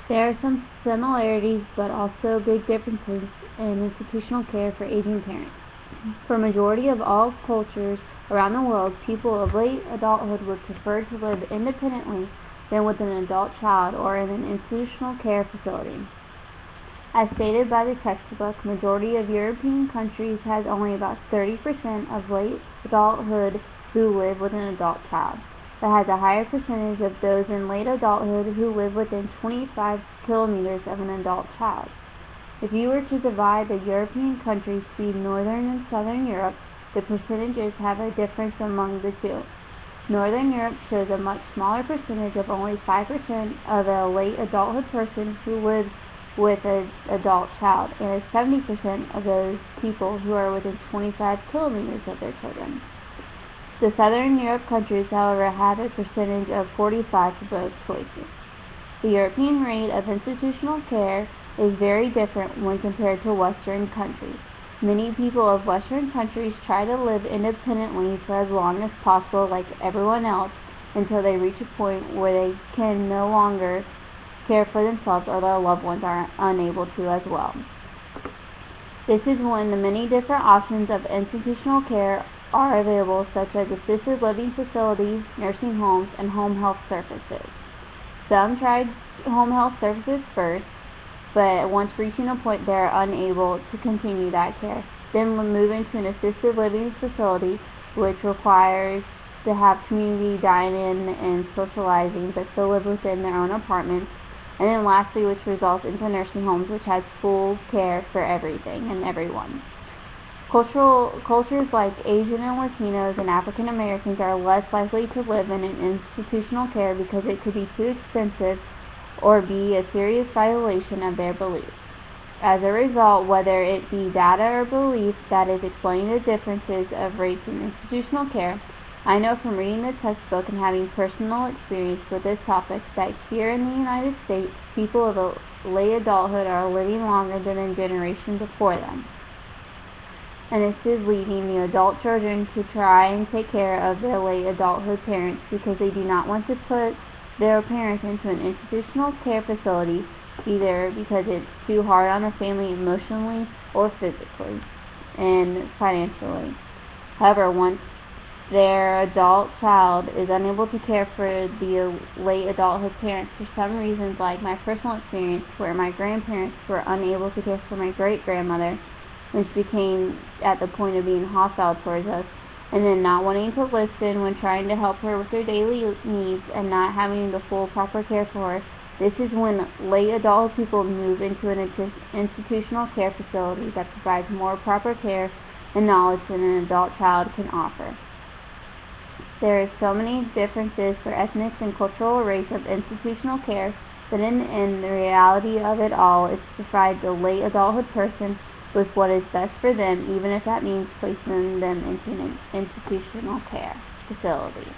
There are some similarities but also big differences in institutional care for aging parents. For a majority of all cultures around the world, people of late adulthood would prefer to live independently than with an adult child or in an institutional care facility. As stated by the textbook, majority of European countries has only about 30% of late adulthood who live with an adult child, but has a higher percentage of those in late adulthood who live within 25 kilometers of an adult child. If you were to divide the European countries to be Northern and Southern Europe, the percentages have a difference among the two. Northern Europe shows a much smaller percentage of only 5% of a late adulthood person who lives with an adult child, and 70% of those people who are within 25 kilometers of their children. The Southern Europe countries, however, have a percentage of 45 for both choices. The European rate of institutional care is very different when compared to Western countries. Many people of Western countries try to live independently for as long as possible like everyone else until they reach a point where they can no longer care for themselves or their loved ones are unable to as well. This is when the many different options of institutional care are available, such as assisted living facilities, nursing homes, and home health services. Some tried home health services first, but once reaching a point they are unable to continue that care. Then we'll move into an assisted living facility, which requires to have community dine-in and socializing, but still live within their own apartments. And then lastly, which results into nursing homes, which has full care for everything and everyone. Cultures like Asian and Latinos and African Americans are less likely to live in an institutional care because it could be too expensive or be a serious violation of their beliefs. As a result, whether it be data or belief that is explaining the differences of rates in institutional care, I know from reading the textbook and having personal experience with this topic that here in the United States, people of late adulthood are living longer than in generations before them. And this is leading the adult children to try and take care of their late adulthood parents because they do not want to put their parents into an institutional care facility, either because it's too hard on the family emotionally or physically and financially. However, once their adult child is unable to care for the late adulthood parents for some reasons, like my personal experience where my grandparents were unable to care for my great-grandmother when she became at the point of being hostile towards us, and then not wanting to listen when trying to help her with her daily needs and not having the full proper care for her, this is when late adult people move into an institutional care facility that provides more proper care and knowledge than an adult child can offer. There are so many differences for ethnic and cultural rates of institutional care, but in the end, the reality of it all is to provide the late adulthood person with what is best for them, even if that means placing them into an institutional care facility.